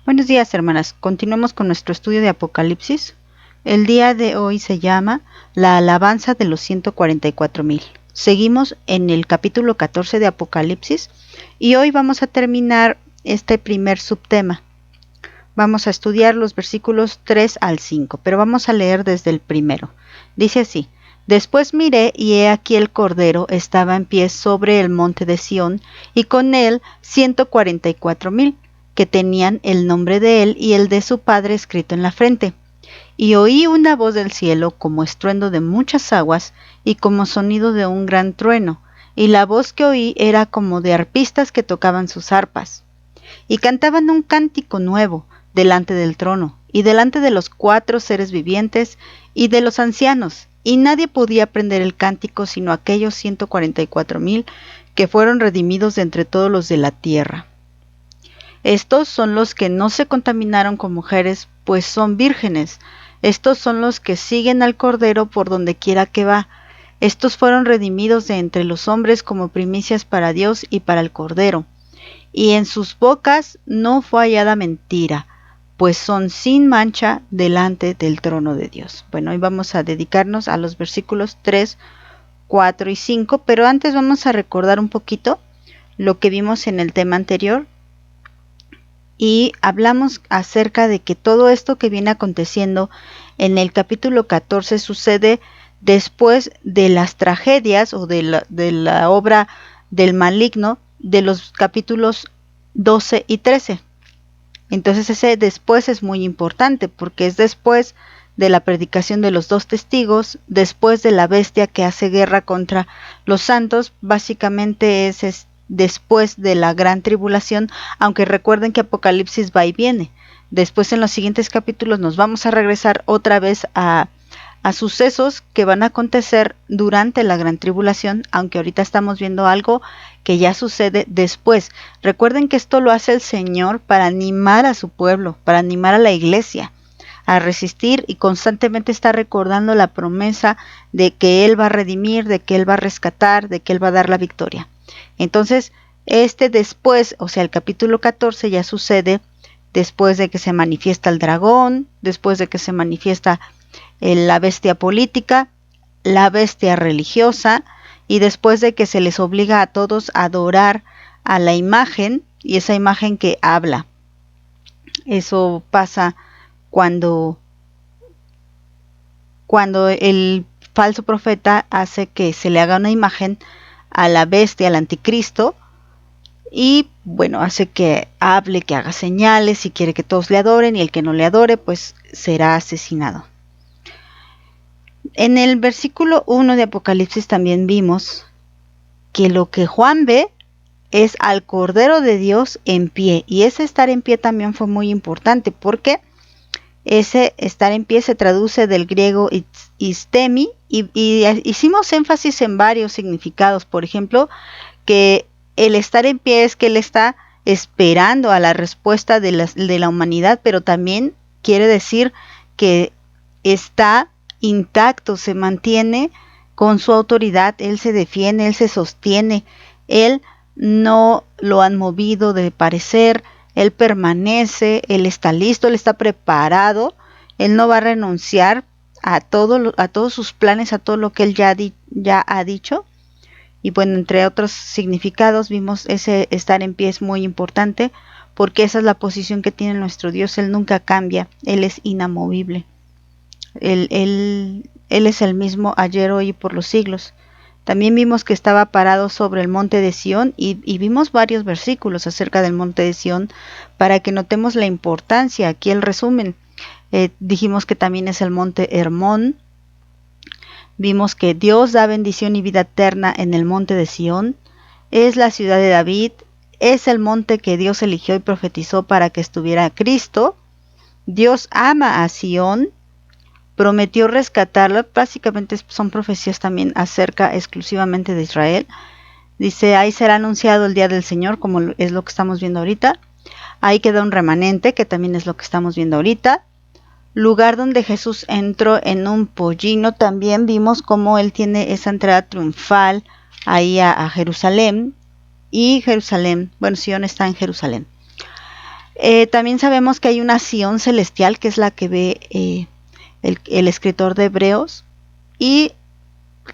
Buenos días, hermanas. Continuamos con nuestro estudio de Apocalipsis. El día de hoy se llama La alabanza de los 144,000. Seguimos en el capítulo 14 de Apocalipsis y hoy vamos a terminar este primer subtema. Vamos a estudiar los versículos 3 al 5, pero vamos a leer desde el primero. Dice así: Después miré y he aquí el Cordero estaba en pie sobre el monte de Sión y con él 144,000 que tenían el nombre de él y el de su padre escrito en la frente. Y oí una voz del cielo como estruendo de muchas aguas y como sonido de un gran trueno, y la voz que oí era como de arpistas que tocaban sus arpas. Y cantaban un cántico nuevo delante del trono, y delante de los 4 seres vivientes y de los ancianos, y nadie podía aprender el cántico sino aquellos 144,000 que fueron redimidos de entre todos los de la tierra. Estos son los que no se contaminaron con mujeres, pues son vírgenes. Estos son los que siguen al Cordero por donde quiera que va. Estos fueron redimidos de entre los hombres como primicias para Dios y para el Cordero. Y en sus bocas no fue hallada mentira, pues son sin mancha delante del trono de Dios. Bueno, hoy vamos a dedicarnos a los versículos 3, 4 y 5, pero antes vamos a recordar un poquito lo que vimos en el tema anterior. Y hablamos acerca de que todo esto que viene aconteciendo en el capítulo 14 sucede después de las tragedias o de la obra del maligno de los capítulos 12 y 13. Entonces ese después es muy importante porque es después de la predicación de los 2 testigos, después de la bestia que hace guerra contra los santos. Básicamente es después de la gran tribulación, aunque recuerden que Apocalipsis va y viene. Después en los siguientes capítulos nos vamos a regresar otra vez a sucesos que van a acontecer durante la gran tribulación, aunque ahorita estamos viendo algo que ya sucede después. Recuerden que esto lo hace el Señor para animar a su pueblo, para animar a la iglesia a resistir, y constantemente está recordando la promesa de que Él va a redimir, de que Él va a rescatar, de que Él va a dar la victoria. Entonces, después, o sea, el capítulo 14 ya sucede después de que se manifiesta el dragón, después de que se manifiesta la bestia política, la bestia religiosa, y después de que se les obliga a todos a adorar a la imagen, y esa imagen que habla. Eso pasa cuando el falso profeta hace que se le haga una imagen a la bestia, al anticristo, y bueno, hace que hable, que haga señales y quiere que todos le adoren, y el que no le adore pues será asesinado. En el versículo 1 de Apocalipsis también vimos que lo que Juan ve es al Cordero de Dios en pie, y ese estar en pie también fue muy importante porque ese estar en pie se traduce del griego istemi, y hicimos énfasis en varios significados. Por ejemplo, que el estar en pie es que él está esperando a la respuesta de la humanidad, pero también quiere decir que está intacto, se mantiene con su autoridad, él se defiende, él se sostiene, él no lo han movido de parecer, él permanece, él está listo, él está preparado, él no va a renunciar a todos sus planes, a todo lo que él ya ha dicho. Y bueno, entre otros significados vimos ese estar en pie es muy importante porque esa es la posición que tiene nuestro Dios. Él nunca cambia, Él es inamovible. Él es el mismo ayer, hoy y por los siglos. También vimos que estaba parado sobre el monte de Sión y vimos varios versículos acerca del monte de Sión para que notemos la importancia. Aquí el resumen. Dijimos que también es el monte Hermón. Vimos que Dios da bendición y vida eterna en el monte de Sión. Es la ciudad de David. Es el monte que Dios eligió y profetizó para que estuviera Cristo. Dios ama a Sión. Prometió rescatarlo. Básicamente son profecías también acerca exclusivamente de Israel. Dice, ahí será anunciado el día del Señor, como es lo que estamos viendo ahorita. Ahí queda un remanente, que también es lo que estamos viendo ahorita. Lugar donde Jesús entró en un pollino. También vimos cómo Él tiene esa entrada triunfal ahí a Jerusalén. Y Jerusalén, bueno, Sion está en Jerusalén. También sabemos que hay una Sion celestial, que es la que ve el escritor de Hebreos. ¿Y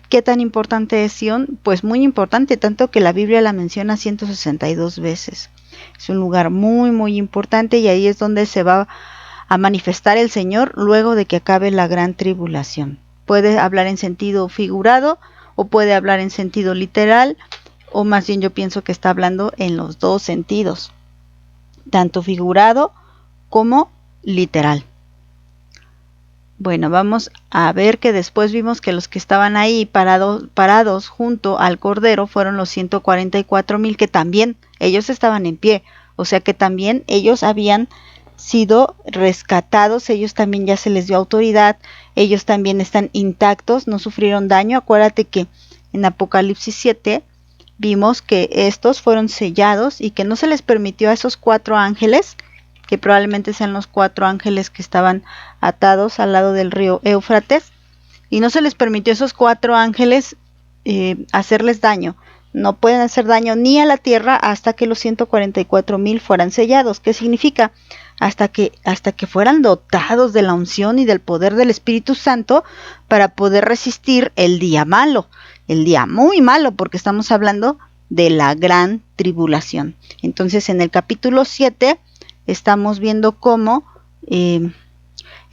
qué tan importante es Sion? Pues muy importante, tanto que la Biblia la menciona 162 veces. Es un lugar muy, muy importante, y ahí es donde se va a manifestar el Señor luego de que acabe la gran tribulación. Puede hablar en sentido figurado o puede hablar en sentido literal, o más bien yo pienso que está hablando en los dos sentidos, tanto figurado como literal. Bueno, vamos a ver que después vimos que los que estaban ahí parados junto al Cordero fueron los 144,000, que también ellos estaban en pie, o sea que también ellos habían sido rescatados, ellos también ya se les dio autoridad, ellos también están intactos, no sufrieron daño. Acuérdate que en Apocalipsis 7 vimos que estos fueron sellados y que no se les permitió a esos 4 ángeles, que probablemente sean los 4 ángeles que estaban atados al lado del río Éufrates, y no se les permitió a esos 4 ángeles hacerles daño. No pueden hacer daño ni a la tierra hasta que los 144,000 fueran sellados. ¿Qué significa? Hasta que fueran dotados de la unción y del poder del Espíritu Santo para poder resistir el día malo, el día muy malo, porque estamos hablando de la gran tribulación. Entonces, en el capítulo 7 estamos viendo cómo el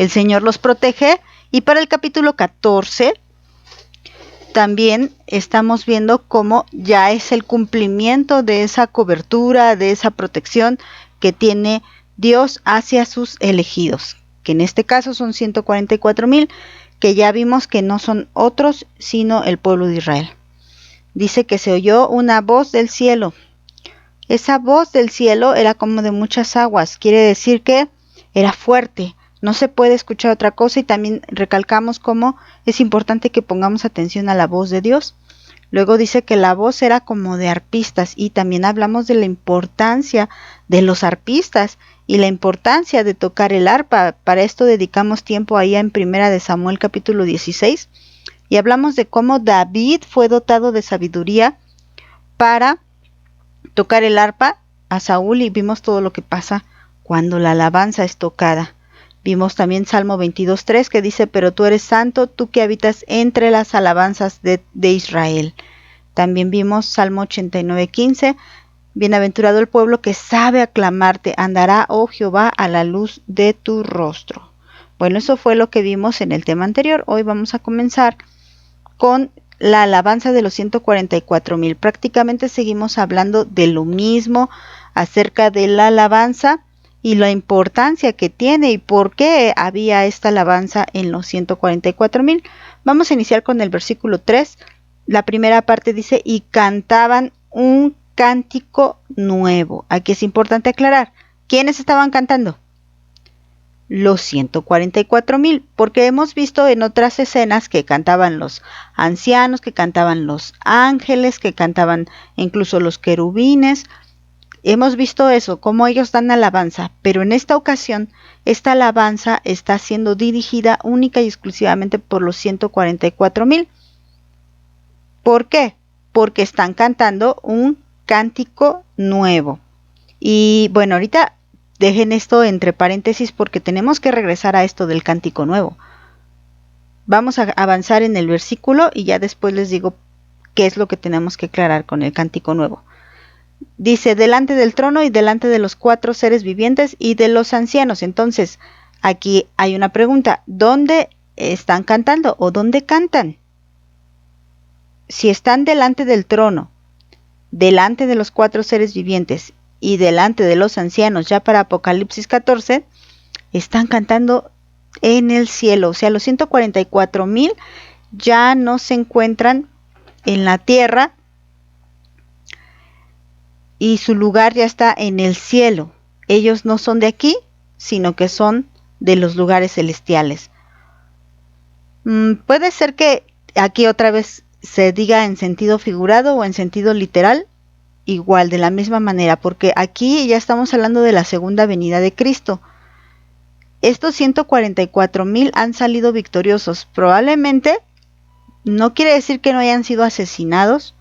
Señor los protege, y para el capítulo 14 también estamos viendo cómo ya es el cumplimiento de esa cobertura, de esa protección que tiene Dios hacia sus elegidos, que en este caso son 144,000, que ya vimos que no son otros sino el pueblo de Israel. Dice que se oyó una voz del cielo. Esa voz del cielo era como de muchas aguas, quiere decir que era fuerte, no se puede escuchar otra cosa, y también recalcamos cómo es importante que pongamos atención a la voz de Dios. Luego dice que la voz era como de arpistas, y también hablamos de la importancia de los arpistas y la importancia de tocar el arpa. Para esto dedicamos tiempo ahí en Primera de Samuel capítulo 16, y hablamos de cómo David fue dotado de sabiduría para tocar el arpa a Saúl, y vimos todo lo que pasa cuando la alabanza es tocada. Vimos también Salmo 22:3, que dice: pero tú eres santo, tú que habitas entre las alabanzas de Israel. También vimos Salmo 89:15, bienaventurado el pueblo que sabe aclamarte, andará, oh Jehová, a la luz de tu rostro. Bueno, eso fue lo que vimos en el tema anterior. Hoy vamos a comenzar con la alabanza de los 144,000. Prácticamente seguimos hablando de lo mismo acerca de la alabanza y la importancia que tiene y por qué había esta alabanza en los 144,000. Vamos a iniciar con el versículo 3. La primera parte dice: y cantaban un cántico nuevo. Aquí es importante aclarar, ¿quiénes estaban cantando? Los 144,000, porque hemos visto en otras escenas que cantaban los ancianos, que cantaban los ángeles, que cantaban incluso los querubines. Hemos visto eso, cómo ellos dan alabanza, pero en esta ocasión, esta alabanza está siendo dirigida única y exclusivamente por los 144,000. ¿Por qué? Porque están cantando un cántico nuevo. Y bueno, ahorita dejen esto entre paréntesis porque tenemos que regresar a esto del cántico nuevo. Vamos a avanzar en el versículo y ya después les digo qué es lo que tenemos que aclarar con el cántico nuevo. Dice: delante del trono y delante de los 4 seres vivientes y de los ancianos. Entonces, aquí hay una pregunta: ¿dónde están cantando o dónde cantan? Si están delante del trono, delante de los 4 seres vivientes y delante de los ancianos, ya para Apocalipsis 14, están cantando en el cielo. O sea, los 144,000 ya no se encuentran en la tierra, y su lugar ya está en el cielo. Ellos no son de aquí, sino que son de los lugares celestiales. Puede ser que aquí otra vez se diga en sentido figurado o en sentido literal, igual, de la misma manera, porque aquí ya estamos hablando de la segunda venida de Cristo. Estos 144,000 han salido victoriosos. Probablemente no quiere decir que no hayan sido asesinados,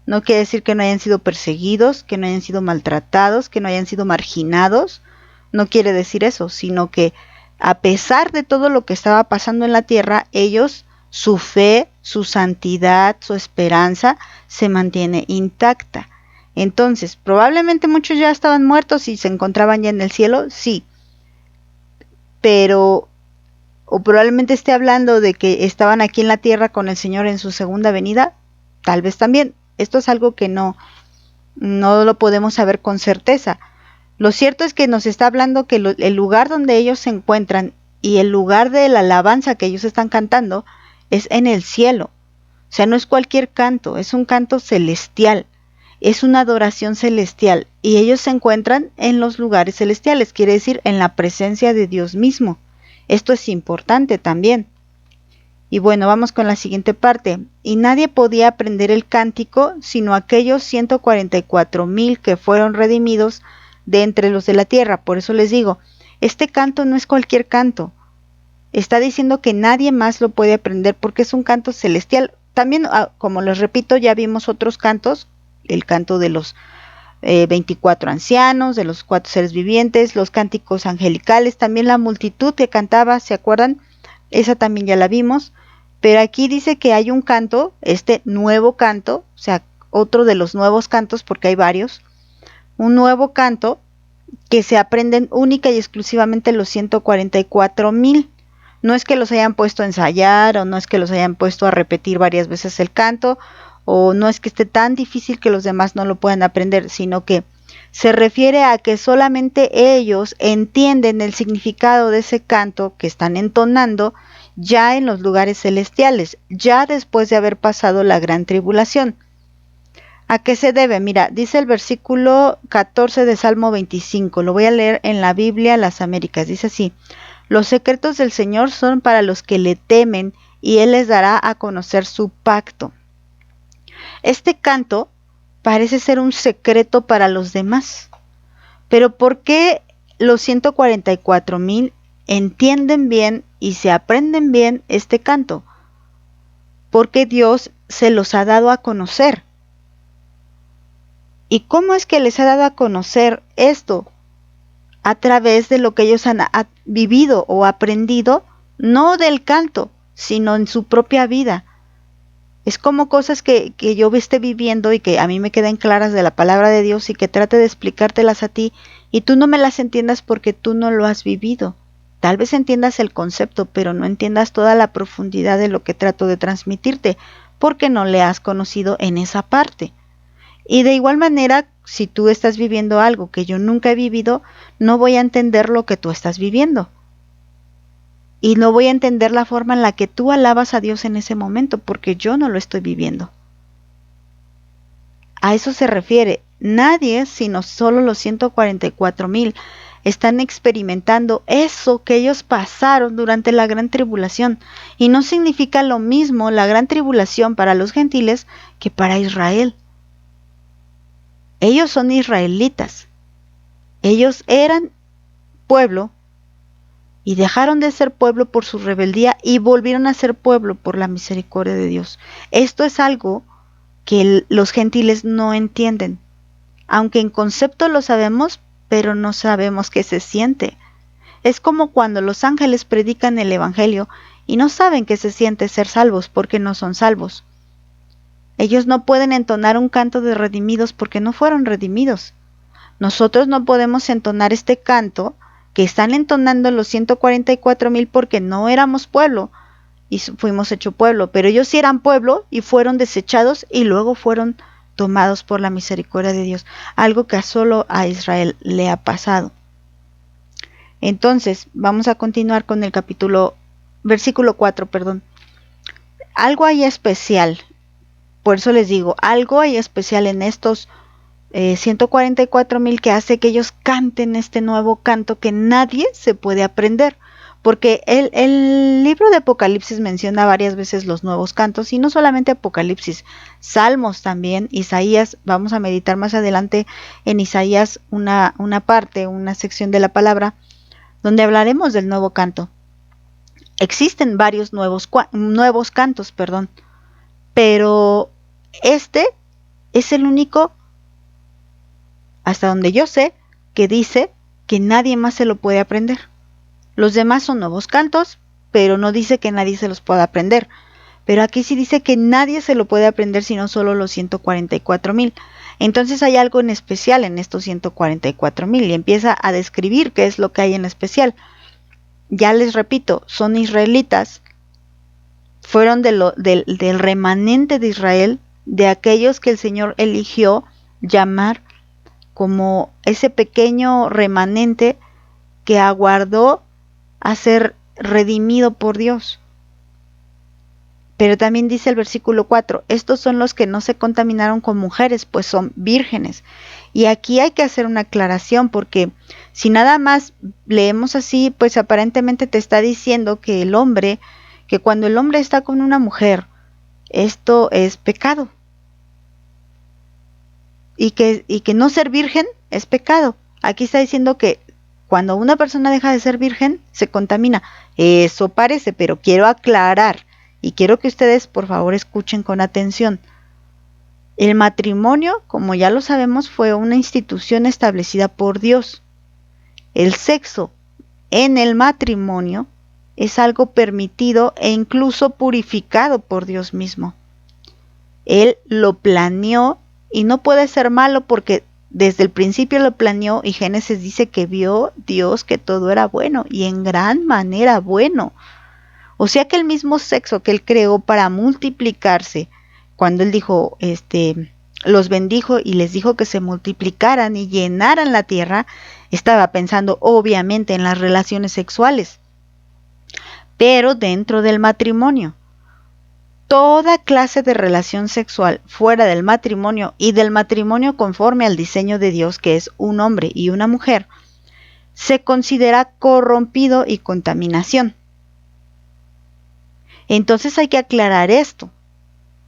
no quiere decir que no hayan sido perseguidos, que no hayan sido maltratados, que no hayan sido marginados. no quiere decir eso, sino que a pesar de todo lo que estaba pasando en la tierra, ellos, su fe, su santidad, su esperanza se mantiene intacta. Entonces, probablemente muchos ya estaban muertos y se encontraban ya en el cielo, sí, pero o probablemente esté hablando de que estaban aquí en la tierra con el Señor en su segunda venida, tal vez también. Esto es algo que no lo podemos saber con certeza. Lo cierto es que nos está hablando que el lugar donde ellos se encuentran y el lugar de la alabanza que ellos están cantando es en el cielo. O sea, no es cualquier canto, es un canto celestial, es una adoración celestial y ellos se encuentran en los lugares celestiales, quiere decir en la presencia de Dios mismo. Esto es importante también. Y bueno, vamos con la siguiente parte. Y nadie podía aprender el cántico, sino aquellos 144,000 que fueron redimidos de entre los de la tierra. Por eso les digo, este canto no es cualquier canto. Está diciendo que nadie más lo puede aprender porque es un canto celestial. También, como les repito, ya vimos otros cantos, el canto de los 24 ancianos, de los 4 seres vivientes, los cánticos angelicales, también la multitud que cantaba, ¿se acuerdan? Esa también ya la vimos, pero aquí dice que hay un canto, este nuevo canto, o sea, otro de los nuevos cantos, porque hay varios, un nuevo canto que se aprenden única y exclusivamente los 144,000. No es que los hayan puesto a ensayar o no es que los hayan puesto a repetir varias veces el canto o no es que esté tan difícil que los demás no lo puedan aprender, sino que se refiere a que solamente ellos entienden el significado de ese canto que están entonando ya en los lugares celestiales, ya después de haber pasado la gran tribulación. ¿A qué se debe? Mira, dice el versículo 14 de Salmo 25, lo voy a leer en la Biblia Las Américas, dice así: los secretos del Señor son para los que le temen y Él les dará a conocer su pacto. Este canto parece ser un secreto para los demás, pero ¿por qué los 144,000 entienden bien y se aprenden bien este canto? Porque Dios se los ha dado a conocer. ¿Y cómo es que les ha dado a conocer esto? A través de lo que ellos han vivido o aprendido, no del canto, sino en su propia vida. Es como cosas que yo esté viviendo y que a mí me queden claras de la palabra de Dios y que trate de explicártelas a ti y tú no me las entiendas porque tú no lo has vivido. Tal vez entiendas el concepto, pero no entiendas toda la profundidad de lo que trato de transmitirte, porque no le has conocido en esa parte. Y de igual manera, si tú estás viviendo algo que yo nunca he vivido, no voy a entender lo que tú estás viviendo. Y no voy a entender la forma en la que tú alabas a Dios en ese momento, porque yo no lo estoy viviendo. A eso se refiere. Nadie, sino solo los 144,000, están experimentando eso que ellos pasaron durante la gran tribulación. Y no significa lo mismo la gran tribulación para los gentiles que para Israel. Ellos son israelitas. Ellos eran pueblo y dejaron de ser pueblo por su rebeldía y volvieron a ser pueblo por la misericordia de Dios. Esto es algo que los gentiles no entienden. Aunque en concepto lo sabemos, pero no sabemos qué se siente. Es como cuando los ángeles predican el evangelio y no saben qué se siente ser salvos porque no son salvos. Ellos no pueden entonar un canto de redimidos porque no fueron redimidos. Nosotros no podemos entonar este canto que están entonando los 144,000 porque no éramos pueblo y fuimos hecho pueblo, pero ellos sí eran pueblo y fueron desechados y luego fueron tomados por la misericordia de Dios, algo que solo a Israel le ha pasado. Entonces, vamos a continuar con el versículo 4, perdón. Algo hay especial, por eso les digo, algo hay especial en estos 144,000 que hace que ellos canten este nuevo canto que nadie se puede aprender, porque el libro de Apocalipsis menciona varias veces los nuevos cantos y no solamente Apocalipsis, Salmos también, Isaías. Vamos a meditar más adelante en Isaías una sección de la palabra donde hablaremos del nuevo canto. Existen varios nuevos cantos, pero este es el único, hasta donde yo sé, que dice que nadie más se lo puede aprender. Los demás son nuevos cantos, pero no dice que nadie se los pueda aprender. Pero aquí sí dice que nadie se lo puede aprender sino solo los 144,000. Entonces hay algo en especial en estos 144,000 y empieza a describir qué es lo que hay en especial. Ya les repito, son israelitas, fueron del remanente de Israel, de aquellos que el Señor eligió llamar como ese pequeño remanente que aguardó a ser redimido por Dios. Pero también dice el versículo 4, estos son los que no se contaminaron con mujeres, pues son vírgenes. Y aquí hay que hacer una aclaración, porque si nada más leemos así, pues aparentemente te está diciendo que el hombre, que cuando el hombre está con una mujer, esto es pecado. Y que no ser virgen es pecado. Aquí está diciendo que cuando una persona deja de ser virgen, se contamina. Eso parece, pero quiero aclarar. Y quiero que ustedes, por favor, escuchen con atención. El matrimonio, como ya lo sabemos, fue una institución establecida por Dios. El sexo en el matrimonio es algo permitido e incluso purificado por Dios mismo. Él lo planeó y no puede ser malo porque desde el principio lo planeó y Génesis dice que vio Dios que todo era bueno y en gran manera bueno. O sea que el mismo sexo que él creó para multiplicarse, cuando él dijo, los bendijo y les dijo que se multiplicaran y llenaran la tierra, estaba pensando obviamente en las relaciones sexuales, pero dentro del matrimonio. Toda clase de relación sexual fuera del matrimonio y del matrimonio conforme al diseño de Dios, que es un hombre y una mujer, se considera corrompido y contaminación. Entonces hay que aclarar esto.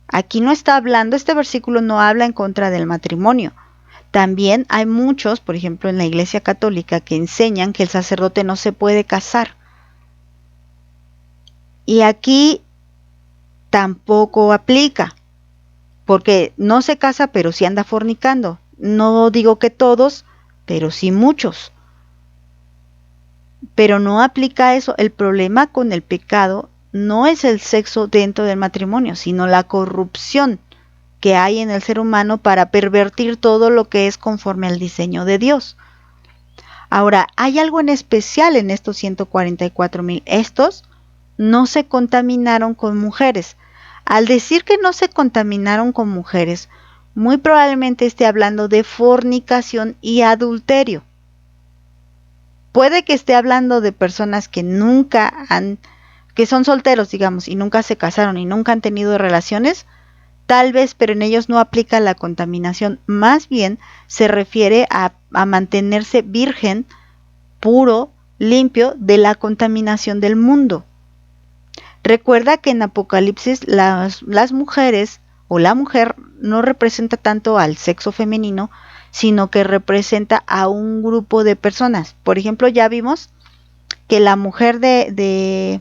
Aquí no está hablando, este versículo no habla en contra del matrimonio. También hay muchos, por ejemplo en la Iglesia Católica, que enseñan que el sacerdote no se puede casar. Y aquí tampoco aplica, porque no se casa pero sí anda fornicando. No digo que todos, pero sí muchos. Pero no aplica eso. El problema con el pecado no es el sexo dentro del matrimonio, sino la corrupción que hay en el ser humano para pervertir todo lo que es conforme al diseño de Dios. Ahora, hay algo en especial en estos 144,000. Estos no se contaminaron con mujeres. Al decir que no se contaminaron con mujeres, muy probablemente esté hablando de fornicación y adulterio. Puede que esté hablando de personas que que son solteros, digamos, y nunca se casaron y nunca han tenido relaciones, tal vez, pero en ellos no aplica la contaminación. Más bien se refiere a mantenerse virgen, puro, limpio de la contaminación del mundo. Recuerda que en Apocalipsis las mujeres o la mujer no representa tanto al sexo femenino, sino que representa a un grupo de personas. Por ejemplo, ya vimos que la mujer que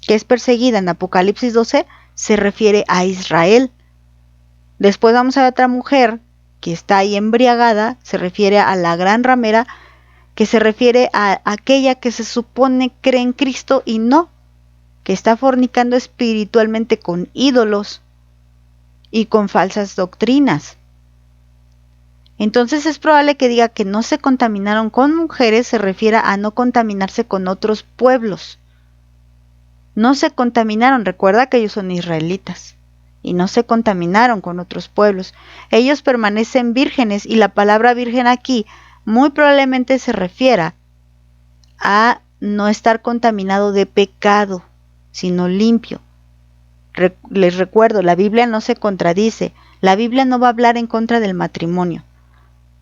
es perseguida en Apocalipsis 12 se refiere a Israel. Después vamos a ver otra mujer que está ahí embriagada, se refiere a la gran ramera, que se refiere a aquella que se supone cree en Cristo y no, que está fornicando espiritualmente con ídolos y con falsas doctrinas. Entonces es probable que diga que no se contaminaron con mujeres, se refiere a no contaminarse con otros pueblos. No se contaminaron, recuerda que ellos son israelitas y no se contaminaron con otros pueblos. Ellos permanecen vírgenes y la palabra virgen aquí muy probablemente se refiera a no estar contaminado de pecado, sino limpio. Les recuerdo, la Biblia no se contradice, la Biblia no va a hablar en contra del matrimonio.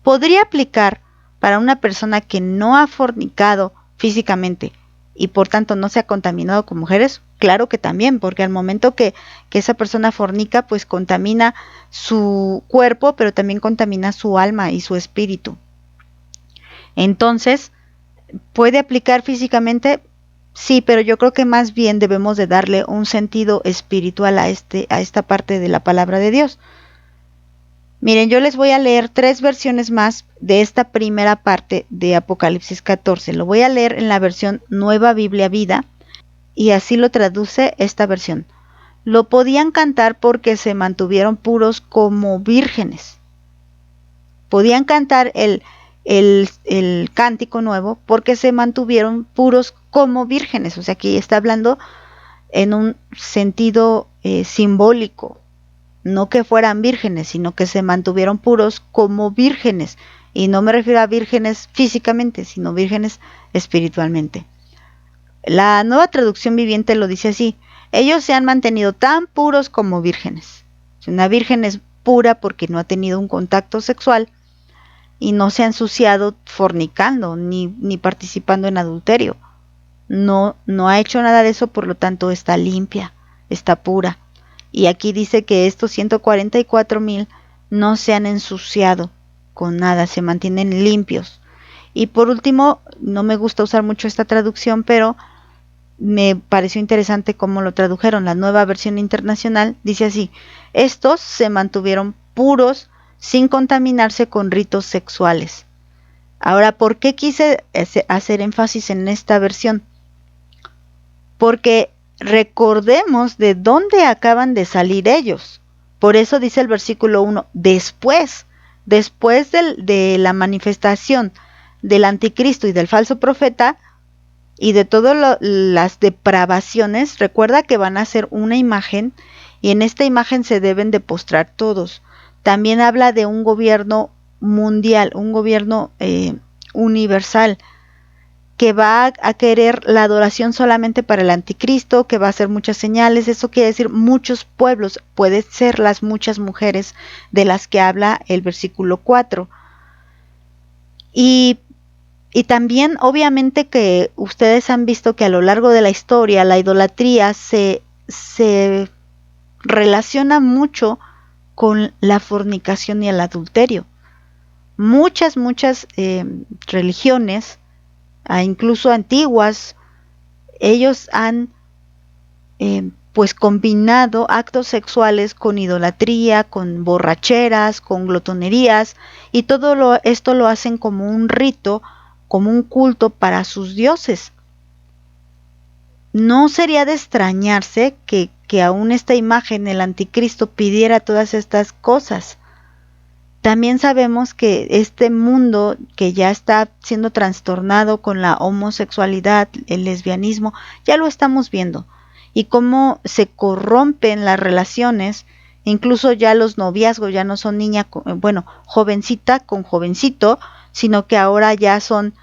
¿Podría aplicar para una persona que no ha fornicado físicamente y por tanto no se ha contaminado con mujeres? Claro que también, porque al momento que esa persona fornica, pues contamina su cuerpo, pero también contamina su alma y su espíritu. Entonces, ¿puede aplicar físicamente? Sí, pero yo creo que más bien debemos de darle un sentido espiritual a esta parte de la palabra de Dios. Miren, yo les voy a leer 3 versiones más de esta primera parte de Apocalipsis 14. Lo voy a leer en la versión Nueva Biblia Vida y así lo traduce esta versión. Lo podían cantar porque se mantuvieron puros como vírgenes. Podían cantar el cántico nuevo porque se mantuvieron puros como vírgenes. O sea, aquí está hablando en un sentido simbólico. No que fueran vírgenes, sino que se mantuvieron puros como vírgenes. Y no me refiero a vírgenes físicamente, sino vírgenes espiritualmente. La Nueva Traducción Viviente lo dice así: ellos se han mantenido tan puros como vírgenes. Una virgen es pura porque no ha tenido un contacto sexual y no se ha ensuciado fornicando ni participando en adulterio. No ha hecho nada de eso, por lo tanto está limpia, está pura. Y aquí dice que estos 144,000 no se han ensuciado con nada, se mantienen limpios. Y por último, no me gusta usar mucho esta traducción, pero me pareció interesante cómo lo tradujeron. La Nueva Versión Internacional dice así: estos se mantuvieron puros sin contaminarse con ritos sexuales. Ahora, ¿por qué quise hacer énfasis en esta versión? Porque recordemos de dónde acaban de salir ellos. Por eso dice el versículo 1, después de la manifestación del anticristo y del falso profeta y de todas las depravaciones, recuerda que van a hacer una imagen y en esta imagen se deben de postrar todos. También habla de un gobierno mundial, un gobierno universal, que va a querer la adoración solamente para el anticristo, que va a hacer muchas señales. Eso quiere decir muchos pueblos, puede ser las muchas mujeres de las que habla el versículo 4. Y también obviamente que ustedes han visto que a lo largo de la historia la idolatría se relaciona mucho con la fornicación y el adulterio. Muchas religiones, incluso antiguas, ellos han pues combinado actos sexuales con idolatría, con borracheras, con glotonerías, y todo esto lo hacen como un rito, como un culto para sus dioses. No sería de extrañarse que aún esta imagen, el anticristo, pidiera todas estas cosas. También sabemos que este mundo que ya está siendo trastornado con la homosexualidad, el lesbianismo, ya lo estamos viendo. Y cómo se corrompen las relaciones, incluso ya los noviazgos ya no son jovencita con jovencito, sino que ahora ya son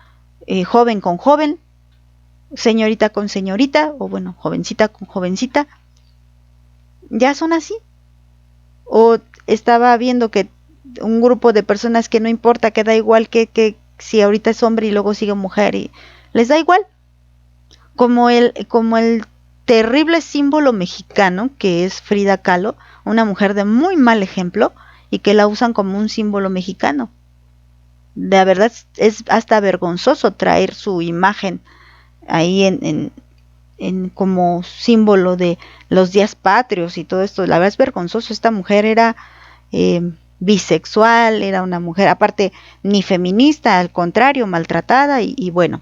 joven con joven, señorita con señorita, o jovencita con jovencita. Ya son así. O estaba viendo que un grupo de personas que no importa, que da igual que si ahorita es hombre y luego sigue mujer, y les da igual. Como el terrible símbolo mexicano que es Frida Kahlo, una mujer de muy mal ejemplo y que la usan como un símbolo mexicano. De verdad es hasta vergonzoso traer su imagen ahí en como símbolo de los días patrios y todo esto. La verdad es vergonzoso. Esta mujer era bisexual, era una mujer aparte ni feminista, al contrario, maltratada y bueno.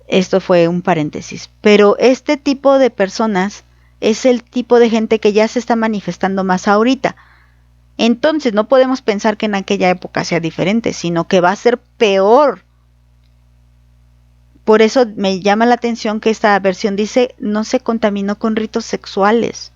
Esto fue un paréntesis, pero este tipo de personas es el tipo de gente que ya se está manifestando más ahorita. Entonces no podemos pensar que en aquella época sea diferente, sino que va a ser peor. Por eso me llama la atención que esta versión dice no se contaminó con ritos sexuales.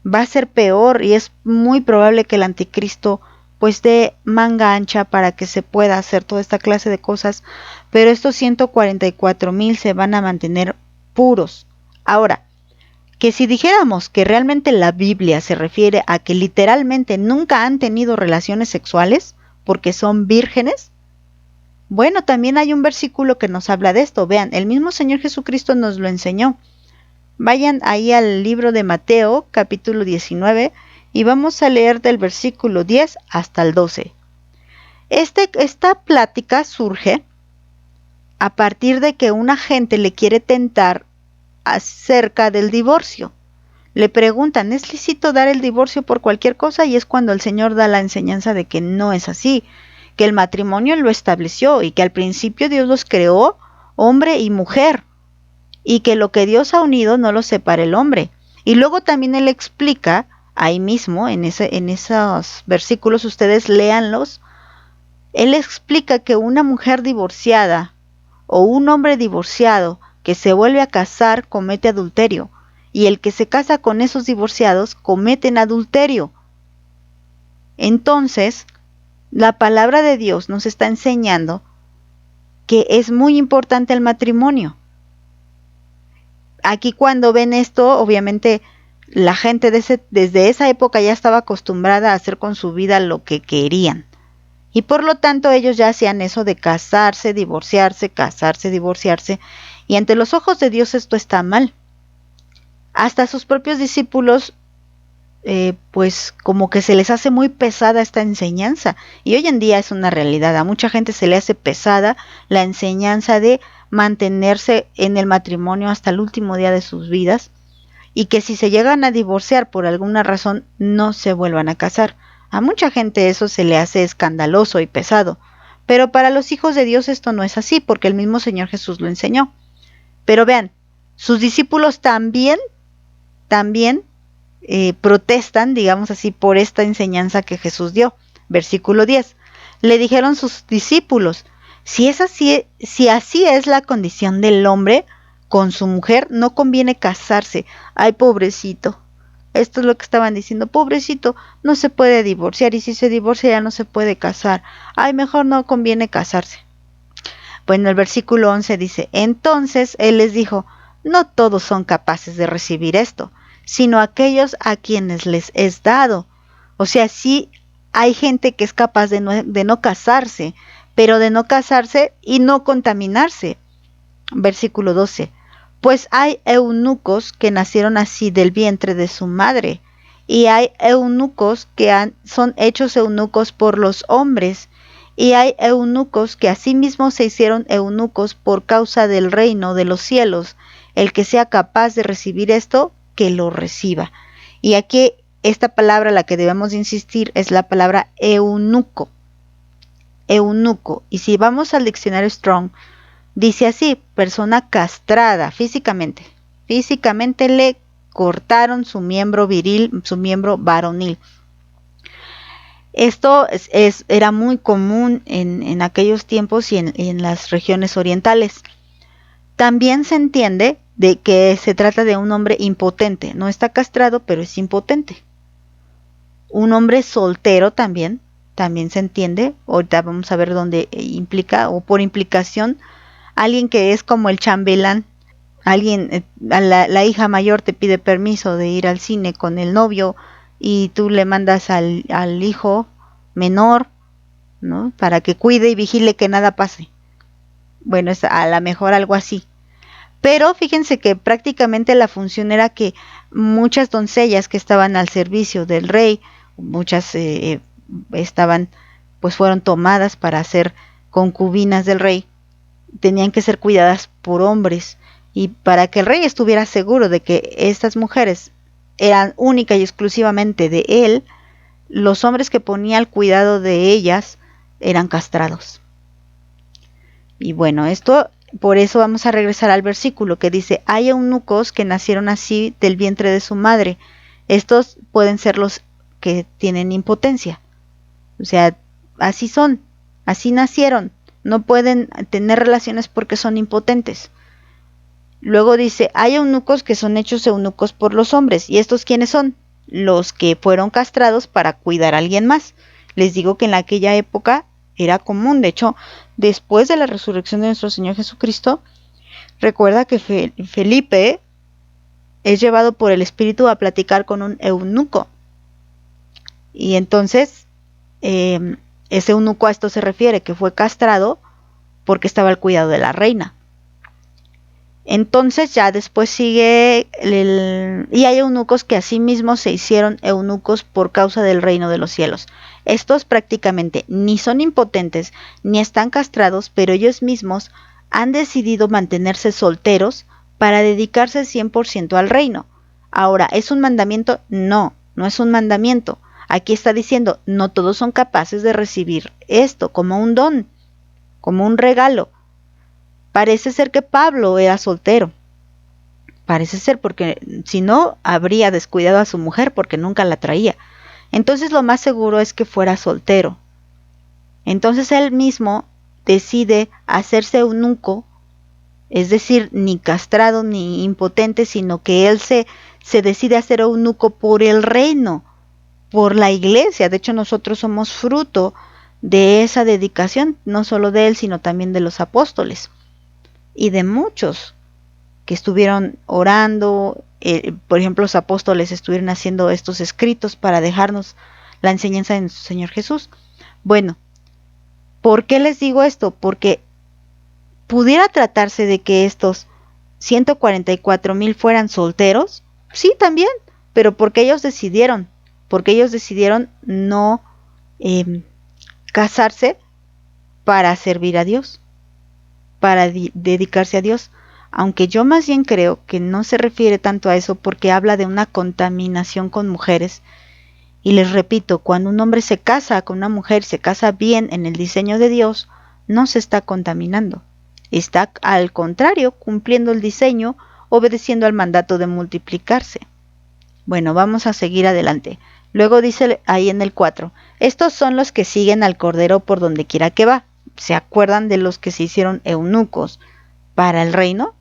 Va a ser peor y es muy probable que el anticristo pues dé manga ancha para que se pueda hacer toda esta clase de cosas, pero estos 144,000 se van a mantener puros. Ahora, que si dijéramos que realmente la Biblia se refiere a que literalmente nunca han tenido relaciones sexuales porque son vírgenes, bueno, también hay un versículo que nos habla de esto. Vean, el mismo Señor Jesucristo nos lo enseñó. Vayan ahí al libro de Mateo, capítulo 19, y vamos a leer del versículo 10 hasta el 12. Esta plática surge a partir de que una gente le quiere tentar acerca del divorcio. le preguntan, ¿es lícito dar el divorcio por cualquier cosa? Y es cuando el Señor da la enseñanza de que no es así, que el matrimonio lo estableció y que al principio Dios los creó hombre y mujer, y que lo que Dios ha unido no lo separa el hombre. Y luego también Él explica, ahí mismo, en esos versículos, ustedes léanlos, Él explica que una mujer divorciada o un hombre divorciado que se vuelve a casar comete adulterio, y el que se casa con esos divorciados cometen adulterio. Entonces, la palabra de Dios nos está enseñando que es muy importante el matrimonio. Aquí cuando ven esto, obviamente la gente desde esa época ya estaba acostumbrada a hacer con su vida lo que querían. Y por lo tanto ellos ya hacían eso de casarse, divorciarse, y ante los ojos de Dios esto está mal. Hasta sus propios discípulos, pues como que se les hace muy pesada esta enseñanza, y hoy en día es una realidad. A mucha gente se le hace pesada la enseñanza de mantenerse en el matrimonio hasta el último día de sus vidas, y que si se llegan a divorciar por alguna razón no se vuelvan a casar. A mucha gente eso se le hace escandaloso y pesado, pero para los hijos de Dios esto no es así, porque el mismo Señor Jesús lo enseñó. Pero vean, sus discípulos también protestan, digamos así, por esta enseñanza que Jesús dio. Versículo 10. Le dijeron sus discípulos, si así es la condición del hombre con su mujer, no conviene casarse. Ay, pobrecito. Esto es lo que estaban diciendo, pobrecito, no se puede divorciar, y si se divorcia ya no se puede casar. Ay, mejor no conviene casarse. Bueno, el versículo 11 dice, entonces Él les dijo, no todos son capaces de recibir esto, sino aquellos a quienes les es dado. O sea, sí hay gente que es capaz de no casarse, pero de no casarse y no contaminarse. Versículo 12. Pues hay eunucos que nacieron así del vientre de su madre, y hay eunucos que son hechos eunucos por los hombres, y hay eunucos que asimismo se hicieron eunucos por causa del reino de los cielos. El que sea capaz de recibir esto, que lo reciba. Y aquí esta palabra, la que debemos de insistir, es la palabra eunuco. Eunuco. Y si vamos al diccionario Strong, dice así, persona castrada físicamente. Físicamente le cortaron su miembro viril, su miembro varonil. Esto era muy común en aquellos tiempos y en las regiones orientales. También se entiende de que se trata de un hombre impotente. No está castrado, pero es impotente. Un hombre soltero también se entiende. Ahorita vamos a ver dónde implica, o por implicación, alguien que es como el chambelán. Alguien, la hija mayor te pide permiso de ir al cine con el novio y tú le mandas al hijo menor, ¿no? Para que cuide y vigile que nada pase. Bueno, es a lo mejor algo así. Pero fíjense que prácticamente la función era que muchas doncellas que estaban al servicio del rey, muchas fueron tomadas para ser concubinas del rey, tenían que ser cuidadas por hombres, y para que el rey estuviera seguro de que estas mujeres eran única y exclusivamente de él, los hombres que ponía al cuidado de ellas eran castrados. Y bueno, por eso vamos a regresar al versículo que dice, hay eunucos que nacieron así del vientre de su madre. Estos pueden ser los que tienen impotencia. O sea, así son, así nacieron. No pueden tener relaciones porque son impotentes. Luego dice, hay eunucos que son hechos eunucos por los hombres. ¿Y estos quiénes son? Los que fueron castrados para cuidar a alguien más. Les digo que en aquella época era común. De hecho, después de la resurrección de nuestro Señor Jesucristo, recuerda que Felipe es llevado por el Espíritu a platicar con un eunuco. Y entonces, ese eunuco a esto se refiere, que fue castrado porque estaba al cuidado de la reina. Entonces ya después sigue, y hay eunucos que asimismo se hicieron eunucos por causa del reino de los cielos. Estos prácticamente ni son impotentes ni están castrados, pero ellos mismos han decidido mantenerse solteros para dedicarse 100% al reino. Ahora, ¿es un mandamiento? No, no es un mandamiento. Aquí está diciendo, no todos son capaces de recibir esto como un don, como un regalo. Parece ser que Pablo era soltero. Parece ser, porque si no, habría descuidado a su mujer porque nunca la traía. Entonces lo más seguro es que fuera soltero. Entonces él mismo decide hacerse eunuco, es decir, ni castrado ni impotente, sino que él se decide hacer eunuco por el reino, por la iglesia. De hecho, nosotros somos fruto de esa dedicación, no solo de él, sino también de los apóstoles y de muchos que estuvieron orando. Por ejemplo, los apóstoles estuvieron haciendo estos escritos para dejarnos la enseñanza de nuestro Señor Jesús. Bueno, ¿por qué les digo esto? Porque pudiera tratarse de que estos 144,000 fueran solteros, sí, también, pero porque ellos decidieron no casarse para servir a Dios, para dedicarse a Dios. Aunque yo más bien creo que no se refiere tanto a eso, porque habla de una contaminación con mujeres. Y les repito, cuando un hombre se casa con una mujer, se casa bien en el diseño de Dios, no se está contaminando. Está al contrario, cumpliendo el diseño, obedeciendo al mandato de multiplicarse. Bueno, vamos a seguir adelante. Luego dice ahí en el 4, estos son los que siguen al Cordero por donde quiera que va. ¿Se acuerdan de los que se hicieron eunucos para el reino?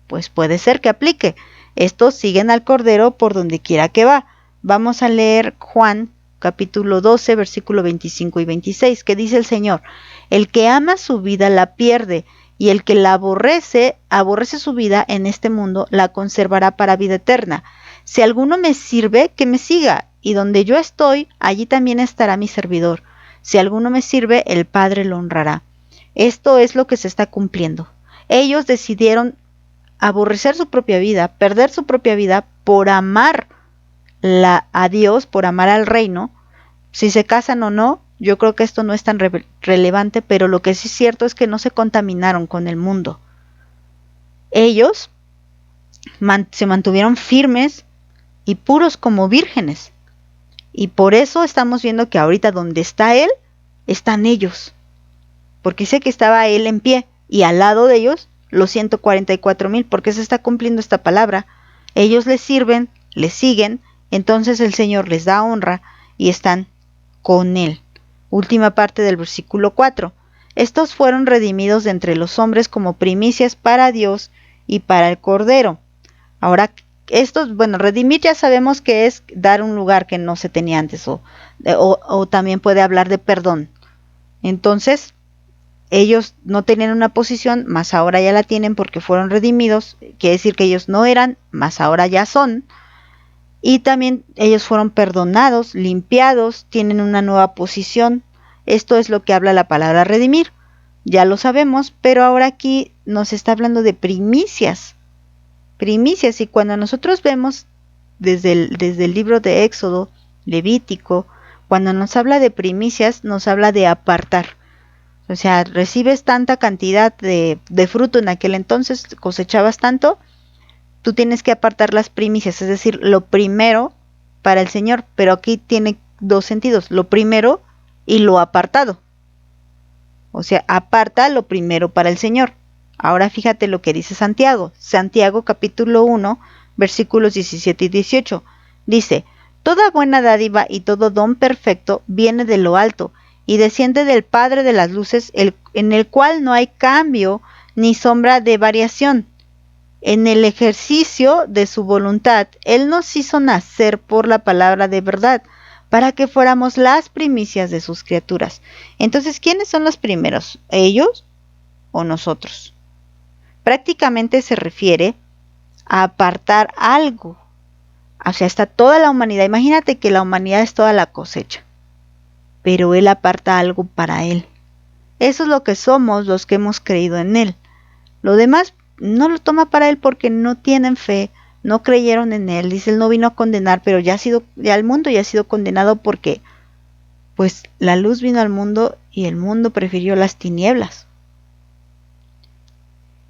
Pues puede ser que aplique. Estos siguen al Cordero por donde quiera que va. Vamos a leer Juan capítulo 12, versículo 25 y 26, que dice el Señor, el que ama su vida la pierde, y el que la aborrece su vida en este mundo, la conservará para vida eterna. Si alguno me sirve, que me siga, y donde yo estoy, allí también estará mi servidor. Si alguno me sirve, el Padre lo honrará. Esto es lo que se está cumpliendo. Ellos decidieron aborrecer su propia vida, perder su propia vida por amar a Dios, por amar al reino. Si se casan o no, yo creo que esto no es tan relevante, pero lo que sí es cierto es que no se contaminaron con el mundo. Ellos se mantuvieron firmes y puros como vírgenes. Y por eso estamos viendo que ahorita donde está Él, están ellos. Porque dice que estaba Él en pie y al lado de ellos los 144,000, porque se está cumpliendo esta palabra. Ellos les sirven, les siguen, entonces el Señor les da honra y están con Él. Última parte del versículo 4. Estos fueron redimidos de entre los hombres como primicias para Dios y para el Cordero. Ahora, redimir ya sabemos que es dar un lugar que no se tenía antes, o también puede hablar de perdón. Entonces, ellos no tenían una posición, mas ahora ya la tienen porque fueron redimidos. Quiere decir que ellos no eran, mas ahora ya son. Y también ellos fueron perdonados, limpiados, tienen una nueva posición. Esto es lo que habla la palabra redimir. Ya lo sabemos, pero ahora aquí nos está hablando de primicias. Primicias, y cuando nosotros vemos desde el libro de Éxodo, Levítico, cuando nos habla de primicias, nos habla de apartar. O sea, recibes tanta cantidad de fruto en aquel entonces, cosechabas tanto, tú tienes que apartar las primicias, es decir, lo primero para el Señor, pero aquí tiene dos sentidos, lo primero y lo apartado. O sea, aparta lo primero para el Señor. Ahora fíjate lo que dice Santiago. Santiago capítulo 1, versículos 17 y 18. Dice, toda buena dádiva y todo don perfecto viene de lo alto y desciende del Padre de las luces, en el cual no hay cambio ni sombra de variación. En el ejercicio de su voluntad, Él nos hizo nacer por la palabra de verdad, para que fuéramos las primicias de sus criaturas. Entonces, ¿quiénes son los primeros? ¿Ellos o nosotros? Prácticamente se refiere a apartar algo. O sea, está toda la humanidad. Imagínate que la humanidad es toda la cosecha, pero Él aparta algo para Él. Eso es lo que somos los que hemos creído en Él. Lo demás no lo toma para Él porque no tienen fe, no creyeron en Él. Dice, Él no vino a condenar, pero ya el mundo ya ha sido condenado porque pues la luz vino al mundo y el mundo prefirió las tinieblas.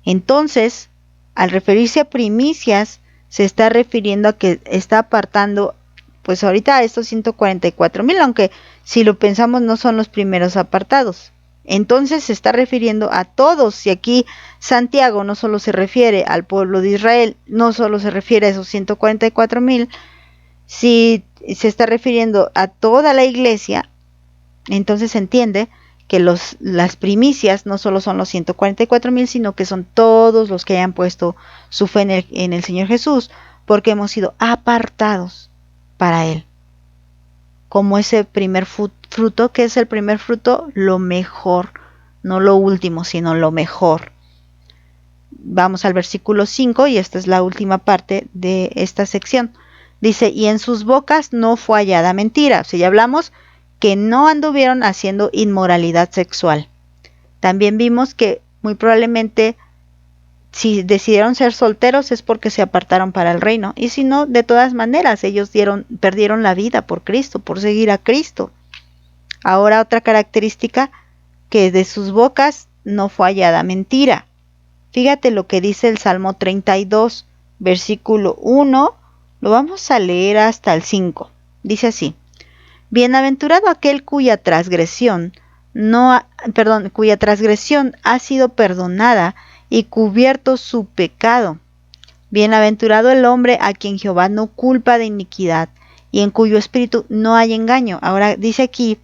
Entonces, al referirse a primicias, se está refiriendo a que está apartando, pues ahorita a estos 144,000, aunque si lo pensamos no son los primeros apartados. Entonces se está refiriendo a todos, y aquí Santiago no solo se refiere al pueblo de Israel, no solo se refiere a esos 144,000, si se está refiriendo a toda la iglesia, entonces se entiende que las primicias no solo son los 144,000, sino que son todos los que hayan puesto su fe en el Señor Jesús, porque hemos sido apartados para Él. Como ese primer fruto, que es el primer fruto, lo mejor, no lo último, sino lo mejor. Vamos al versículo 5, y esta es la última parte de esta sección. Dice, y en sus bocas no fue hallada mentira. O sea, ya hablamos que no anduvieron haciendo inmoralidad sexual. También vimos que muy probablemente si decidieron ser solteros es porque se apartaron para el reino, y si no, de todas maneras ellos perdieron la vida por Cristo, por seguir a Cristo. Ahora otra característica, que de sus bocas no fue hallada mentira. Fíjate lo que dice el Salmo 32, versículo 1, lo vamos a leer hasta el 5. Dice así: Bienaventurado aquel cuya transgresión ha sido perdonada y cubierto su pecado. Bienaventurado el hombre a quien Jehová no culpa de iniquidad y en cuyo espíritu no hay engaño. Ahora dice aquí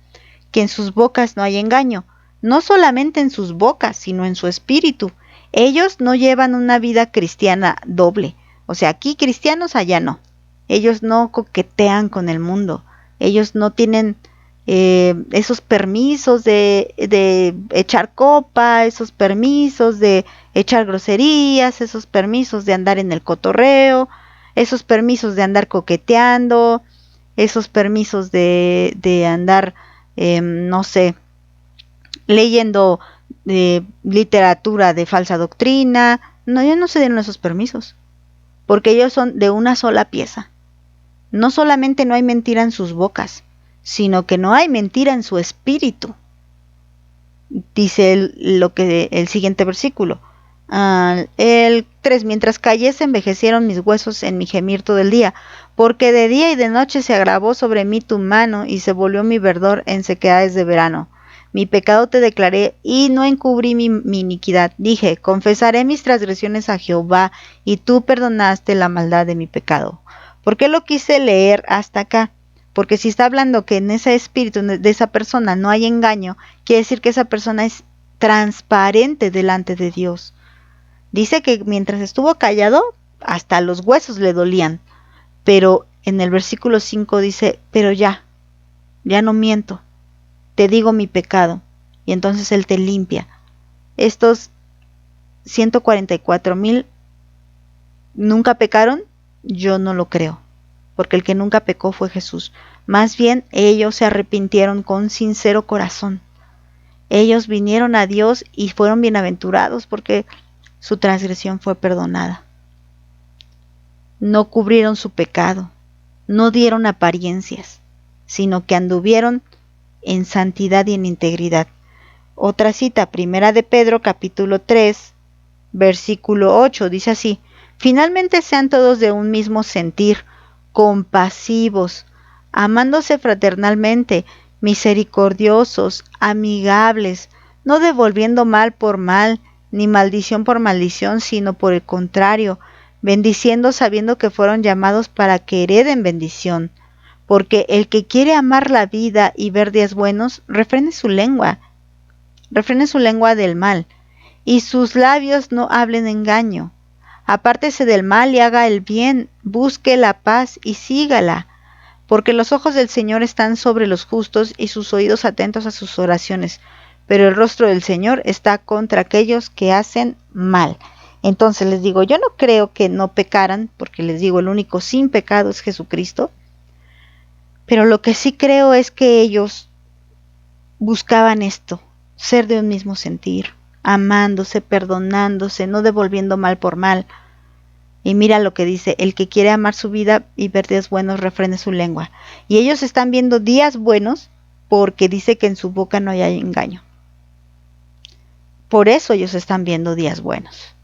que en sus bocas no hay engaño, no solamente en sus bocas, sino en su espíritu. Ellos no llevan una vida cristiana doble, o sea, aquí cristianos, allá no. Ellos no coquetean con el mundo. Ellos no tienen esos permisos de echar copa, esos permisos de echar groserías, esos permisos de andar en el cotorreo, esos permisos de andar coqueteando, esos permisos de andar, no sé, leyendo literatura de falsa doctrina. No, ellos no se dieron esos permisos, porque ellos son de una sola pieza. No solamente no hay mentira en sus bocas, sino que no hay mentira en su espíritu. Dice el siguiente versículo, el 3, mientras callé se envejecieron mis huesos en mi gemir todo el día, porque de día y de noche se agravó sobre mí tu mano y se volvió mi verdor en sequedades de verano. Mi pecado te declaré y no encubrí mi iniquidad. Dije, confesaré mis transgresiones a Jehová, y tú perdonaste la maldad de mi pecado. ¿Por qué lo quise leer hasta acá? Porque si está hablando que en ese espíritu de esa persona no hay engaño, quiere decir que esa persona es transparente delante de Dios. Dice que mientras estuvo callado, hasta los huesos le dolían. Pero en el versículo 5 dice, pero ya no miento. Te digo mi pecado. Y entonces Él te limpia. Estos 144,000 nunca pecaron. Yo no lo creo, porque el que nunca pecó fue Jesús. Más bien, ellos se arrepintieron con sincero corazón. Ellos vinieron a Dios y fueron bienaventurados porque su transgresión fue perdonada. No cubrieron su pecado, no dieron apariencias, sino que anduvieron en santidad y en integridad. Otra cita, Primera de Pedro, capítulo 3, versículo 8, dice así: Finalmente sean todos de un mismo sentir, compasivos, amándose fraternalmente, misericordiosos, amigables, no devolviendo mal por mal, ni maldición por maldición, sino por el contrario, bendiciendo sabiendo que fueron llamados para que hereden bendición. Porque el que quiere amar la vida y ver días buenos, refrene su lengua del mal, y sus labios no hablen engaño. Apártese del mal y haga el bien, busque la paz y sígala, porque los ojos del Señor están sobre los justos y sus oídos atentos a sus oraciones, pero el rostro del Señor está contra aquellos que hacen mal. Entonces les digo, yo no creo que no pecaran, porque les digo, el único sin pecado es Jesucristo, pero lo que sí creo es que ellos buscaban esto, ser de un mismo sentir, amándose, perdonándose, no devolviendo mal por mal. Y mira lo que dice: el que quiere amar su vida y ver días buenos, refrene su lengua. Y ellos están viendo días buenos porque dice que en su boca no hay engaño. Por eso ellos están viendo días buenos.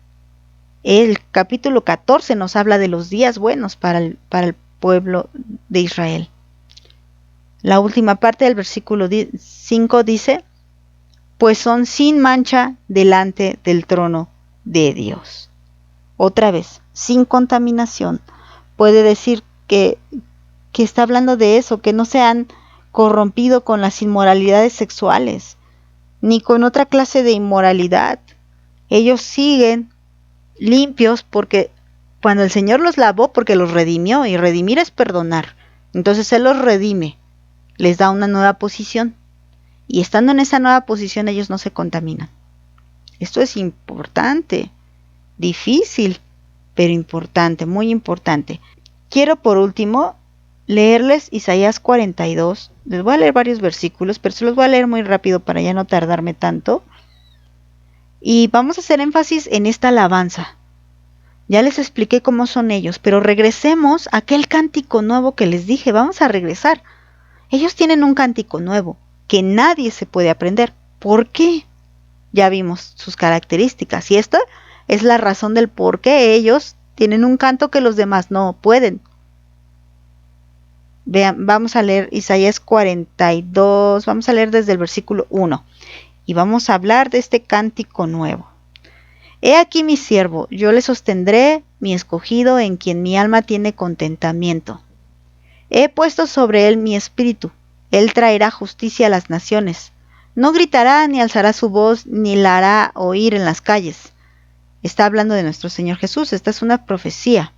El capítulo 14 nos habla de los días buenos para el pueblo de Israel. La última parte del versículo 5 dice, pues son sin mancha delante del trono de Dios. Otra vez, sin contaminación. Puede decir que está hablando de eso, que no se han corrompido con las inmoralidades sexuales, ni con otra clase de inmoralidad. Ellos siguen limpios porque cuando el Señor los lavó, porque los redimió, y redimir es perdonar. Entonces Él los redime, les da una nueva posición, y estando en esa nueva posición ellos no se contaminan. Esto es importante, difícil, pero importante, muy importante. Quiero por último leerles Isaías 42. Les voy a leer varios versículos, pero se los voy a leer muy rápido para ya no tardarme tanto. Y vamos a hacer énfasis en esta alabanza. Ya les expliqué cómo son ellos, pero regresemos a aquel cántico nuevo que les dije. Vamos a regresar. Ellos tienen un cántico nuevo que nadie se puede aprender. ¿Por qué? Ya vimos sus características y esta es la razón del por qué ellos tienen un canto que los demás no pueden. Vean, vamos a leer Isaías 42, vamos a leer desde el versículo 1 y vamos a hablar de este cántico nuevo. He aquí mi siervo, yo le sostendré, mi escogido, en quien mi alma tiene contentamiento. He puesto sobre él mi espíritu, él traerá justicia a las naciones. No gritará ni alzará su voz, ni la hará oír en las calles. Está hablando de nuestro Señor Jesús, esta es una profecía.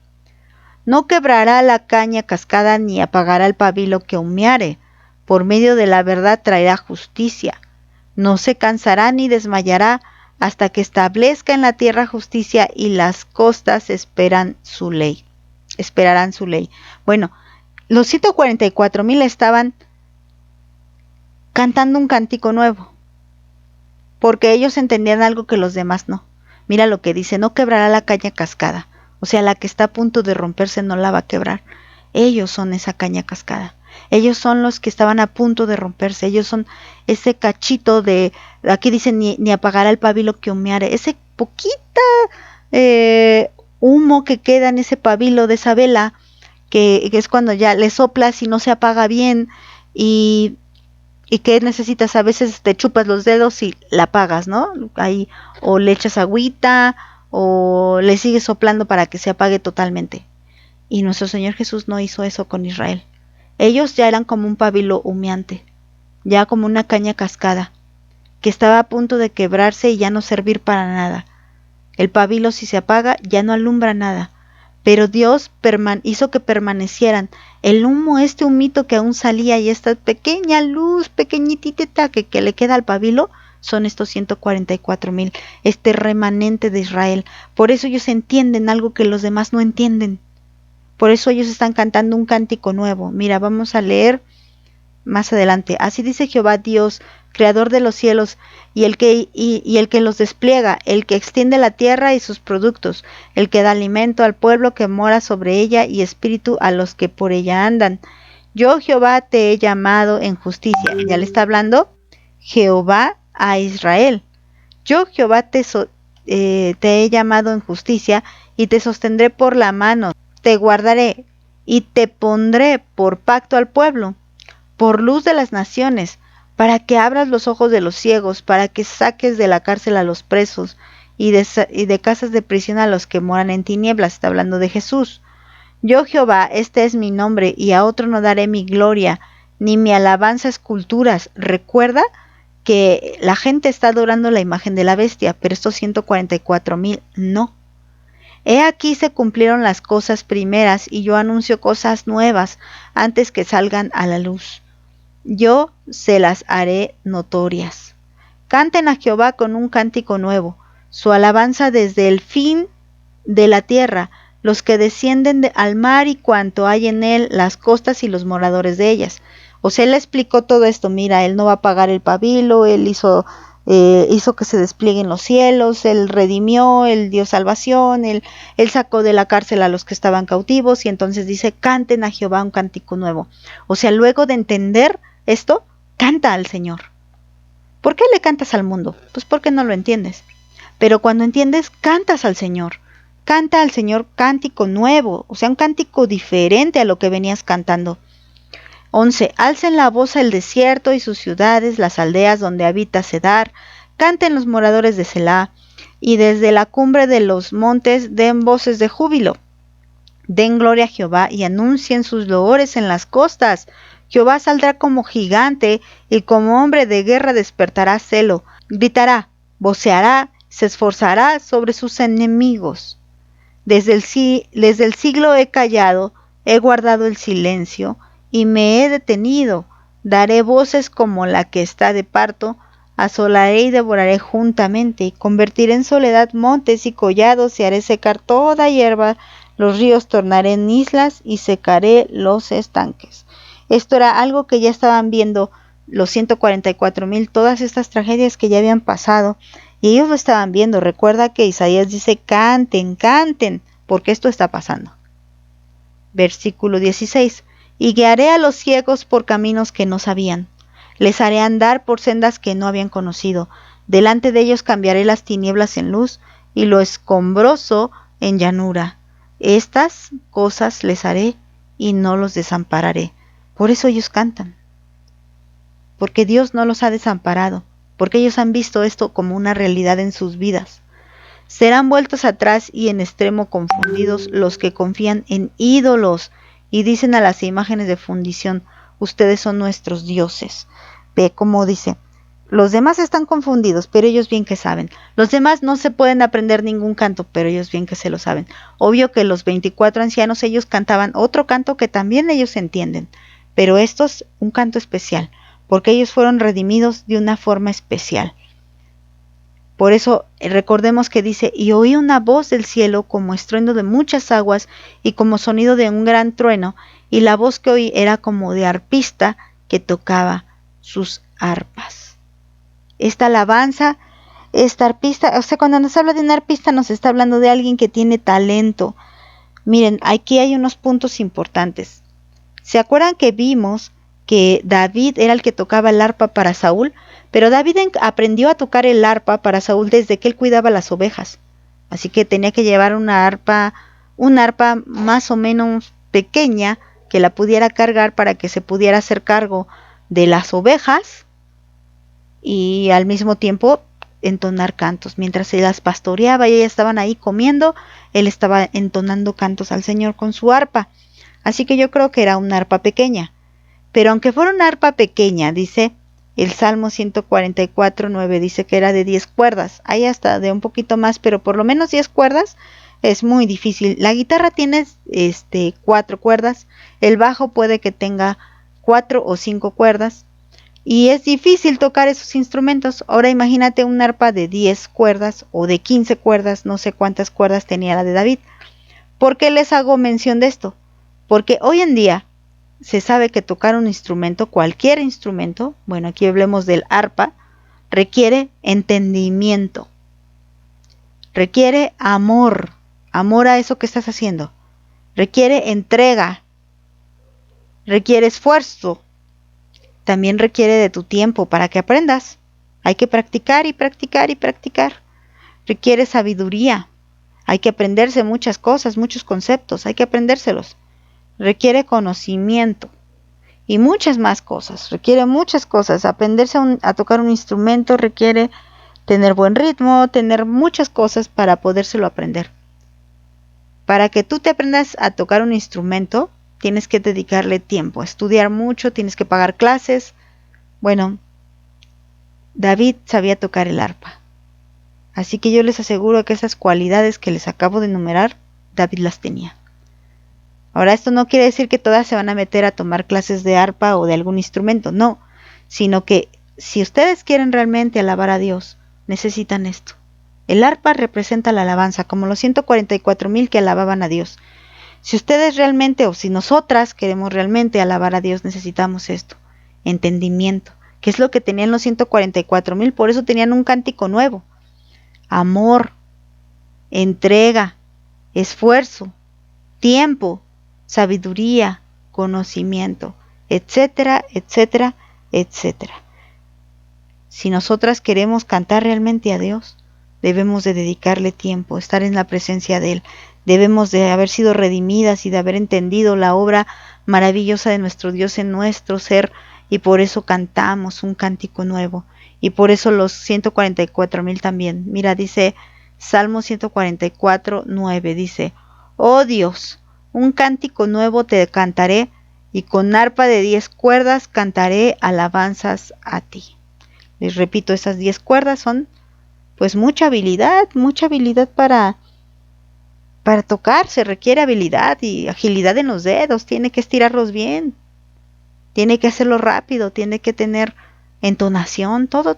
No quebrará la caña cascada, ni apagará el pabilo que humeare. Por medio de la verdad traerá justicia. No se cansará ni desmayará, hasta que establezca en la tierra justicia, y las costas esperarán su ley. Bueno, los 144,000 estaban cantando un cántico nuevo, porque ellos entendían algo que los demás no. Mira lo que dice, no quebrará la caña cascada, o sea, la que está a punto de romperse no la va a quebrar. Ellos son esa caña cascada, ellos son los que estaban a punto de romperse, ellos son ese cachito de, aquí dice, ni apagará el pabilo que humeare, ese poquita humo que queda en ese pabilo de esa vela, que es cuando ya le soplas y no se apaga bien, y que necesitas, a veces te chupas los dedos y la apagas, ¿no? Ahí, o le echas agüita, o le sigues soplando para que se apague totalmente. Y nuestro Señor Jesús no hizo eso con Israel. Ellos ya eran como un pabilo humeante, ya como una caña cascada, que estaba a punto de quebrarse y ya no servir para nada. El pabilo, si se apaga, ya no alumbra nada. Pero Dios hizo que permanecieran. El humo, este humito que aún salía, y esta pequeña luz, pequeñitita que le queda al pabilo, son estos 144,000, este remanente de Israel. Por eso ellos entienden algo que los demás no entienden. Por eso ellos están cantando un cántico nuevo. Mira, vamos a leer más adelante. Así dice Jehová Dios, creador de los cielos, y el que los despliega, el que extiende la tierra y sus productos, el que da alimento al pueblo que mora sobre ella, y espíritu a los que por ella andan. Yo, Jehová, te he llamado en justicia. Ya le está hablando Jehová a Israel. Yo, Jehová, te he llamado en justicia, y te sostendré por la mano, te guardaré, y te pondré por pacto al pueblo, por luz de las naciones, para que abras los ojos de los ciegos, para que saques de la cárcel a los presos, y de casas de prisión a los que moran en tinieblas. Está hablando de Jesús. Yo, Jehová, este es mi nombre, y a otro no daré mi gloria, ni mi alabanza esculturas. Recuerda que la gente está adorando la imagen de la bestia, pero estos 144,000 no. He aquí se cumplieron las cosas primeras, y yo anuncio cosas nuevas antes que salgan a la luz. Yo se las haré notorias. Canten a Jehová con un cántico nuevo, su alabanza desde el fin de la tierra, los que descienden al mar y cuanto hay en él, las costas y los moradores de ellas. O sea, él le explicó todo esto. Mira, él no va a apagar el pabilo, él hizo que se desplieguen los cielos, él redimió, él dio salvación, él sacó de la cárcel a los que estaban cautivos, y entonces dice, canten a Jehová un cántico nuevo. O sea, luego de entender esto, canta al Señor. ¿Por qué le cantas al mundo? Pues porque no lo entiendes. Pero cuando entiendes, cantas al Señor. canta al Señor cántico nuevo, o sea, un cántico diferente a lo que venías cantando. 11. Alcen la voz el desierto y sus ciudades, las aldeas donde habita Cedar, canten los moradores de Selá, y desde la cumbre de los montes den voces de júbilo. Den gloria a Jehová y anuncien sus loores en las costas. Jehová saldrá como gigante y como hombre de guerra despertará celo. Gritará, voceará, se esforzará sobre sus enemigos. Desde el siglo he callado, he guardado el silencio y me he detenido. Daré voces como la que está de parto, asolaré y devoraré juntamente, y convertiré en soledad montes y collados y haré secar toda hierba. Los ríos tornaré en islas y secaré los estanques. Esto era algo que ya estaban viendo los 144,000, todas estas tragedias que ya habían pasado, y ellos lo estaban viendo. Recuerda que Isaías dice, canten, canten, porque esto está pasando. Versículo 16. Y guiaré a los ciegos por caminos que no sabían. Les haré andar por sendas que no habían conocido. Delante de ellos cambiaré las tinieblas en luz y lo escombroso en llanura. Estas cosas les haré y no los desampararé. Por eso ellos cantan. Porque Dios no los ha desamparado. Porque ellos han visto esto como una realidad en sus vidas. Serán vueltos atrás y en extremo confundidos los que confían en ídolos y dicen a las imágenes de fundición, ustedes son nuestros dioses. Ve cómo dice, los demás están confundidos, pero ellos bien que saben. Los demás no se pueden aprender ningún canto, pero ellos bien que se lo saben. Obvio que los 24 ancianos, ellos cantaban otro canto que también ellos entienden, pero esto es un canto especial, porque ellos fueron redimidos de una forma especial. Por eso recordemos que dice, y oí una voz del cielo como estruendo de muchas aguas y como sonido de un gran trueno, y la voz que oí era como de arpista que tocaba sus arpas. Esta alabanza, esta arpista, o sea, cuando nos habla de un arpista nos está hablando de alguien que tiene talento. Miren, aquí hay unos puntos importantes. ¿Se acuerdan que vimos que David era el que tocaba el arpa para Saúl? Pero David aprendió a tocar el arpa para Saúl desde que él cuidaba las ovejas. Así que tenía que llevar una arpa más o menos pequeña que la pudiera cargar para que se pudiera hacer cargo de las ovejas y al mismo tiempo entonar cantos. Mientras se las pastoreaba y ellas estaban ahí comiendo, él estaba entonando cantos al Señor con su arpa. Así que yo creo que era una arpa pequeña. Pero aunque fuera una arpa pequeña, dice el Salmo 144:9, dice que era de 10 cuerdas. Hay hasta de un poquito más, pero por lo menos 10 cuerdas es muy difícil. La guitarra tiene 4 cuerdas, el bajo puede que tenga 4 o 5 cuerdas, y es difícil tocar esos instrumentos. Ahora imagínate un arpa de 10 cuerdas o de 15 cuerdas, no sé cuántas cuerdas tenía la de David. ¿Por qué les hago mención de esto? Porque hoy en día se sabe que tocar un instrumento, cualquier instrumento, bueno, aquí hablemos del arpa, requiere entendimiento, requiere amor a eso que estás haciendo, requiere entrega, requiere esfuerzo, también requiere de tu tiempo para que aprendas. Hay que practicar y practicar y practicar. Requiere sabiduría, hay que aprenderse muchas cosas, muchos conceptos, hay que aprendérselos. Requiere conocimiento y muchas más cosas, requiere muchas cosas. Aprenderse a tocar un instrumento requiere tener buen ritmo, tener muchas cosas para podérselo aprender. Para que tú te aprendas a tocar un instrumento, tienes que dedicarle tiempo, estudiar mucho, tienes que pagar clases. Bueno, David sabía tocar el arpa. Así que yo les aseguro que esas cualidades que les acabo de enumerar, David las tenía. Ahora, esto no quiere decir que todas se van a meter a tomar clases de arpa o de algún instrumento, no, sino que si ustedes quieren realmente alabar a Dios, necesitan esto. El arpa representa la alabanza, como los 144,000 que alababan a Dios. Si ustedes realmente, o si nosotras queremos realmente alabar a Dios, necesitamos esto, entendimiento, que es lo que tenían los 144,000, por eso tenían un cántico nuevo. Amor, entrega, esfuerzo, tiempo, sabiduría, conocimiento, etcétera, etcétera, etcétera. Si nosotras queremos cantar realmente a Dios, debemos de dedicarle tiempo, estar en la presencia de Él. Debemos de haber sido redimidas y de haber entendido la obra maravillosa de nuestro Dios en nuestro ser, y por eso cantamos un cántico nuevo. Y por eso los 144,000 también. Mira, dice Salmo 144, 9, dice: Oh Dios, un cántico nuevo te cantaré, y con arpa de 10 cuerdas cantaré alabanzas a ti. Les repito, esas 10 cuerdas son pues mucha habilidad para tocar. Se requiere habilidad y agilidad en los dedos, tiene que estirarlos bien, tiene que hacerlo rápido, tiene que tener entonación, todo.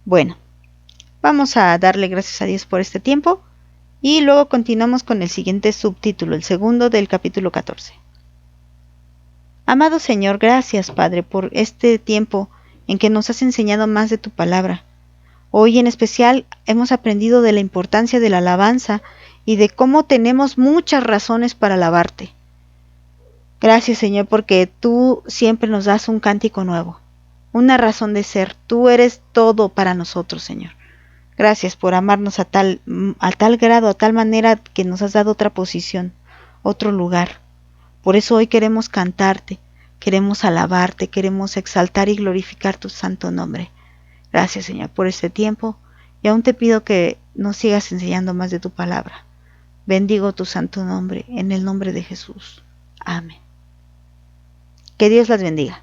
Bueno, vamos a darle gracias a Dios por este tiempo y luego continuamos con el siguiente subtítulo, el segundo del capítulo 14. Amado Señor, gracias Padre por este tiempo en que nos has enseñado más de tu palabra. Hoy en especial hemos aprendido de la importancia de la alabanza y de cómo tenemos muchas razones para alabarte. Gracias Señor porque tú siempre nos das un cántico nuevo, una razón de ser. Tú eres todo para nosotros, Señor. Gracias por amarnos a tal grado, a tal manera que nos has dado otra posición, otro lugar. Por eso hoy queremos cantarte, queremos alabarte, queremos exaltar y glorificar tu santo nombre. Gracias, Señor, por este tiempo, y aún te pido que nos sigas enseñando más de tu palabra. Bendigo tu santo nombre, en el nombre de Jesús. Amén. Que Dios las bendiga.